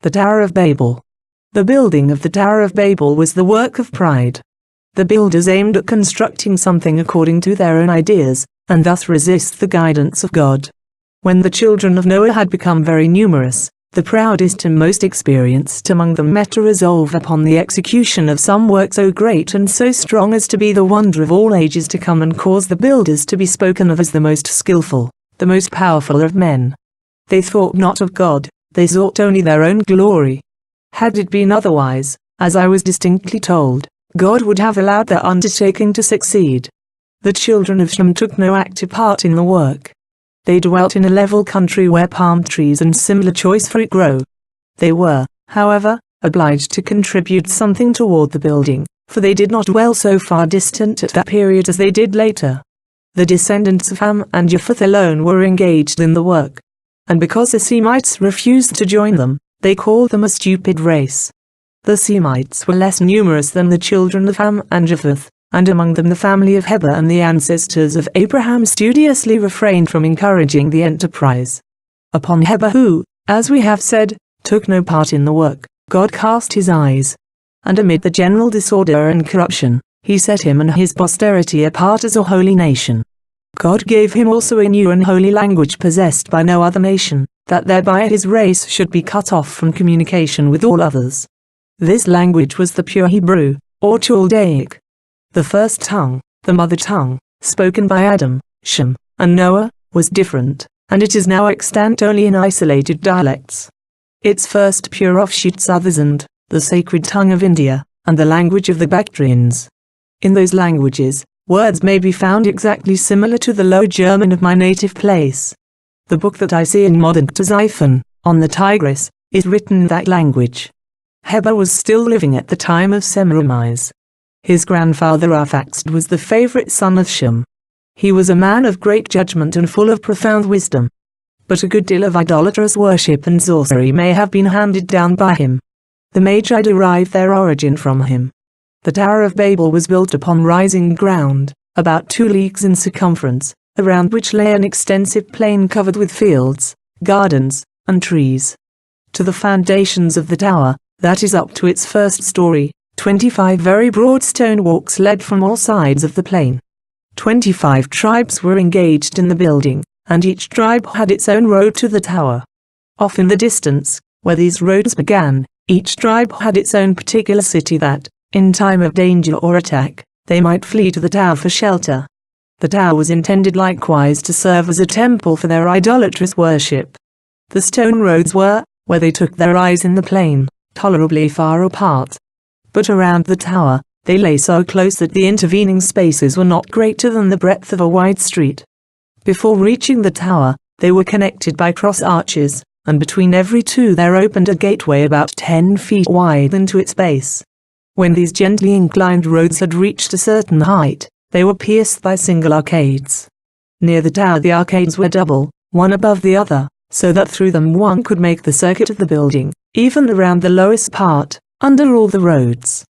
The Tower of Babel. The building of the Tower of Babel was the work of pride. The builders aimed at constructing something according to their own ideas, and thus resist the guidance of God. When the children of Noah had become very numerous, the proudest and most experienced among them met to resolve upon the execution of some work so great and so strong as to be the wonder of all ages to come, and cause the builders to be spoken of as the most skillful, the most powerful of men. They thought not of God, they sought only their own glory. Had it been otherwise, as I was distinctly told, God would have allowed their undertaking to succeed. The children of Shem took no active part in the work. They dwelt in a level country where palm trees and similar choice fruit grow. They were, however, obliged to contribute something toward the building, for they did not dwell so far distant at that period as they did later. The descendants of Ham and Japheth alone were engaged in the work, and because the Semites refused to join them, they called them a stupid race. The Semites were less numerous than the children of Ham and Japheth, and among them the family of Heber and the ancestors of Abraham studiously refrained from encouraging the enterprise. Upon Heber, who, as we have said, took no part in the work, God cast his eyes, and amid the general disorder and corruption, he set him and his posterity apart as a holy nation. God gave him also a new and holy language possessed by no other nation, that thereby his race should be cut off from communication with all others. This language was the pure Hebrew, or Chaldaic. The first tongue, the mother tongue, spoken by Adam, Shem, and Noah, was different, and it is now extant only in isolated dialects. Its first pure offshoots are the Zand, the sacred tongue of India, and the language of the Bactrians. In those languages, words may be found exactly similar to the Low German of my native place. The book that I see in modern Ctesiphon, on the Tigris, is written in that language. Heber was still living at the time of Semiramis. His grandfather Arphaxad was the favorite son of Shem. He was a man of great judgment and full of profound wisdom. But a good deal of idolatrous worship and sorcery may have been handed down by him. The Magi derived their origin from him. The Tower of Babel was built upon rising ground, about 2 leagues in circumference, around which lay an extensive plain covered with fields, gardens, and trees. To the foundations of the tower, that is up to its first story, 25 very broad stone walks led from all sides of the plain. 25 tribes were engaged in the building, and each tribe had its own road to the tower. Off in the distance, where these roads began, each tribe had its own particular city that, in time of danger or attack, they might flee to the tower for shelter. The tower was intended likewise to serve as a temple for their idolatrous worship. The stone roads were, where they took their eyes in the plain, tolerably far apart. But around the tower, they lay so close that the intervening spaces were not greater than the breadth of a wide street. Before reaching the tower, they were connected by cross arches, and between every two there opened a gateway about 10 feet wide into its base. When these gently inclined roads had reached a certain height, they were pierced by single arcades. Near the tower the arcades were double, one above the other, so that through them one could make the circuit of the building, even around the lowest part, under all the roads.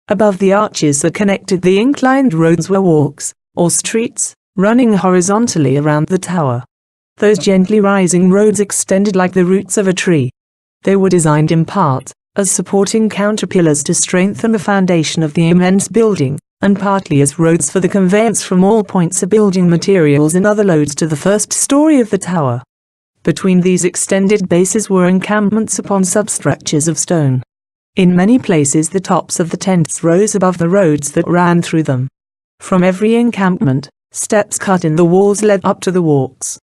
Above the arches that connected the inclined roads were walks, or streets, running horizontally around the tower. Those gently rising roads extended like the roots of a tree. They were designed in part, as supporting counterpillars to strengthen the foundation of the immense building, and partly as roads for the conveyance from all points of building materials and other loads to the first story of the tower. Between these extended bases were encampments upon substructures of stone. In many places the tops of the tents rose above the roads that ran through them. From every encampment, steps cut in the walls led up to the walks.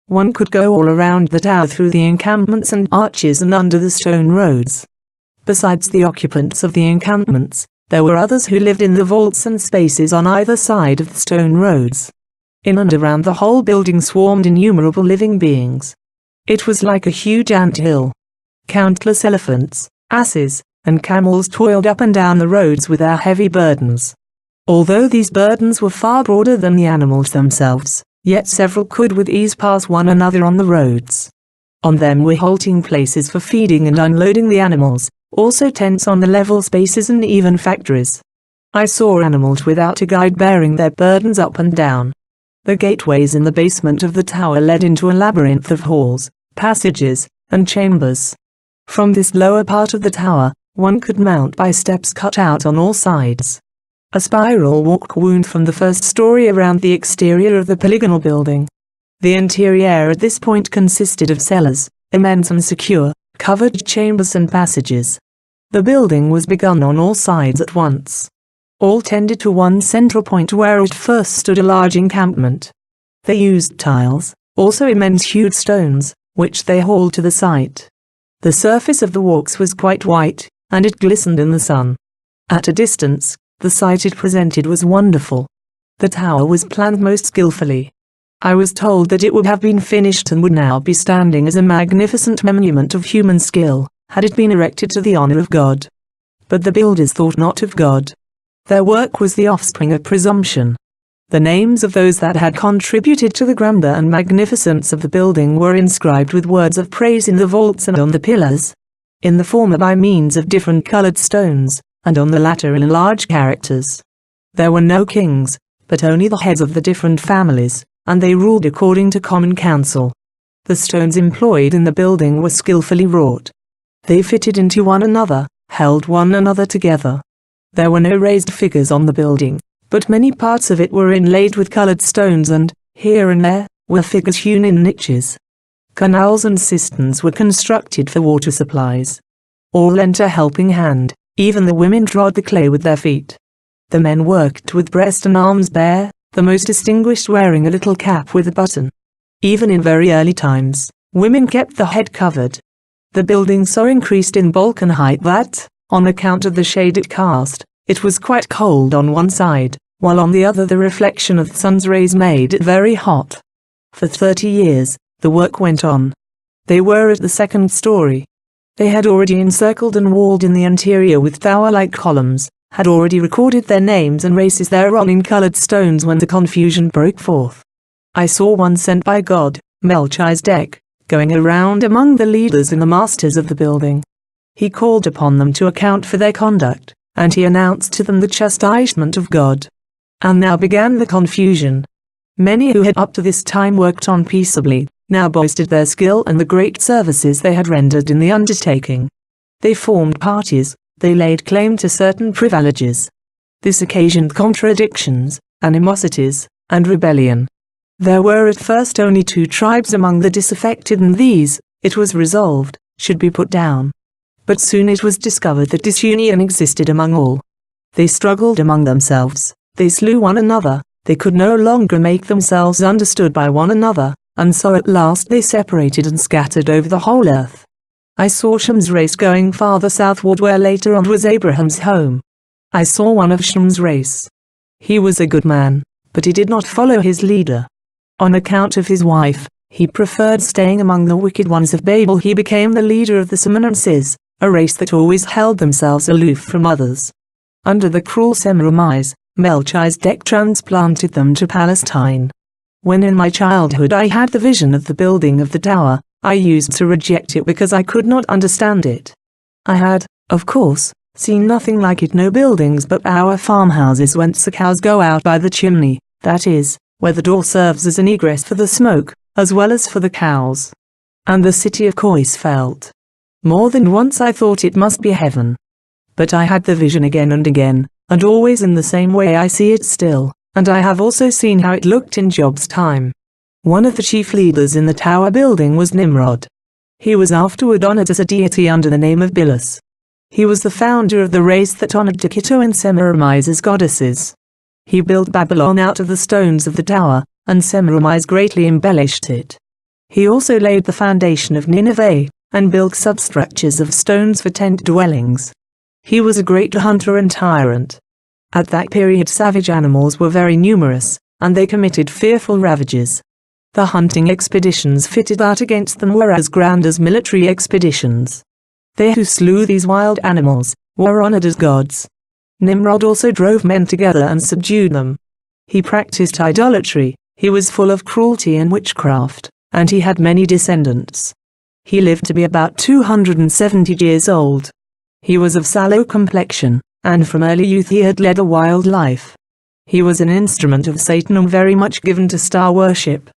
One could go all around the tower through the encampments and arches and under the stone roads. Besides the occupants of the encampments, there were others who lived in the vaults and spaces on either side of the stone roads. In and around the whole building swarmed innumerable living beings. It was like a huge ant-hill. Countless elephants, asses, and camels toiled up and down the roads with their heavy burdens. Although these burdens were far broader than the animals themselves, yet several could with ease pass one another on the roads. On them were halting places for feeding and unloading the animals, also tents on the level spaces and even factories. I saw animals without a guide bearing their burdens up and down. The gateways in the basement of the tower led into a labyrinth of halls, passages, and chambers. From this lower part of the tower, one could mount by steps cut out on all sides. A spiral walk wound from the first story around the exterior of the polygonal building. The interior at this point consisted of cellars, immense and secure, covered chambers and passages. The building was begun on all sides at once. All tended to one central point where at first stood a large encampment. They used tiles, also immense hewed stones, which they hauled to the site. The surface of the walks was quite white, and it glistened in the sun. At a distance, the sight it presented was wonderful. The tower was planned most skillfully. I was told that it would have been finished and would now be standing as a magnificent monument of human skill, had it been erected to the honor of God. But the builders thought not of God. Their work was the offspring of presumption. The names of those that had contributed to the grandeur and magnificence of the building were inscribed with words of praise in the vaults and on the pillars. In the former by means of different colored stones, and on the latter in large characters. There were no kings, but only the heads of the different families, and they ruled according to common counsel. The stones employed in the building were skillfully wrought. They fitted into one another, held one another together. There were no raised figures on the building, but many parts of it were inlaid with colored stones and, here and there, were figures hewn in niches. Canals and cisterns were constructed for water supplies. All lent a helping hand, even the women trod the clay with their feet. The men worked with breast and arms bare, the most distinguished wearing a little cap with a button. Even in very early times, women kept the head covered. The building so increased in bulk and height that, on account of the shade it cast, it was quite cold on one side, while on the other the reflection of the sun's rays made it very hot. For 30 years, the work went on. They were at the second story. They had already encircled and walled in the interior with tower-like columns, had already recorded their names and races thereon in colored stones when the confusion broke forth. I saw one sent by God, Melchizedek, going around among the leaders and the masters of the building. He called upon them to account for their conduct, and he announced to them the chastisement of God. And now began the confusion. Many who had up to this time worked on peaceably, now boasted their skill and the great services they had rendered in the undertaking. They formed parties, they laid claim to certain privileges. This occasioned contradictions, animosities, and rebellion. There were at first only 2 tribes among the disaffected, and these, it was resolved, should be put down. But soon it was discovered that disunion existed among all. They struggled among themselves, they slew one another, they could no longer make themselves understood by one another, and so at last they separated and scattered over the whole earth. I saw Shem's race going farther southward where later on was Abraham's home. I saw one of Shem's race. He was a good man, but he did not follow his leader. On account of his wife, he preferred staying among the wicked ones of Babel. He became the leader of the Semiramis, a race that always held themselves aloof from others. Under the cruel Semiramis, Melchizedek transplanted them to Palestine. When in my childhood I had the vision of the building of the tower, I used to reject it because I could not understand it. I had, of course, seen nothing like it, no buildings but our farmhouses whence the cows go out by the chimney, that is, where the door serves as an egress for the smoke, as well as for the cows. And the city of Coisfeld. More than once I thought it must be heaven. But I had the vision again and again, and always in the same way I see it still, and I have also seen how it looked in Job's time. One of the chief leaders in the tower building was Nimrod. He was afterward honored as a deity under the name of Belus. He was the founder of the race that honored Dakito and Semiramis as goddesses. He built Babylon out of the stones of the tower, and Semiramis greatly embellished it. He also laid the foundation of Nineveh, and built substructures of stones for tent dwellings. He was a great hunter and tyrant. At that period savage animals were very numerous, and they committed fearful ravages. The hunting expeditions fitted out against them were as grand as military expeditions. They who slew these wild animals were honored as gods. Nimrod also drove men together and subdued them. He practiced idolatry, he was full of cruelty and witchcraft, and he had many descendants. He lived to be about 270 years old. He was of sallow complexion, and from early youth he had led a wild life. He was an instrument of Satan and very much given to star worship.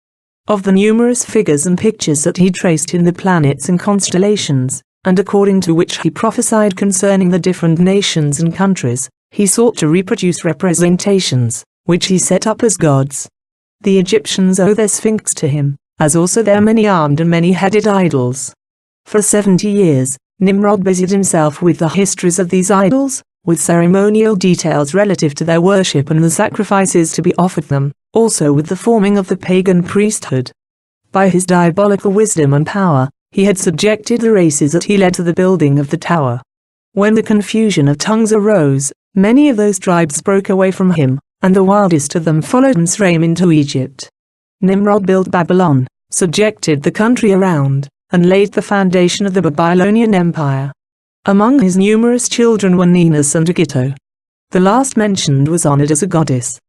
Of the numerous figures and pictures that he traced in the planets and constellations, and according to which he prophesied concerning the different nations and countries, he sought to reproduce representations, which he set up as gods. The Egyptians owe their sphinx to him, as also their many-armed and many-headed idols. For 70 years, Nimrod busied himself with the histories of these idols, with ceremonial details relative to their worship and the sacrifices to be offered them, also with the forming of the pagan priesthood. By his diabolical wisdom and power, he had subjected the races that he led to the building of the tower. When the confusion of tongues arose, many of those tribes broke away from him, and the wildest of them followed Mizraim into Egypt. Nimrod built Babylon, subjected the country around, and laid the foundation of the Babylonian Empire. Among his numerous children were Ninus and Agitto. The last mentioned was honored as a goddess,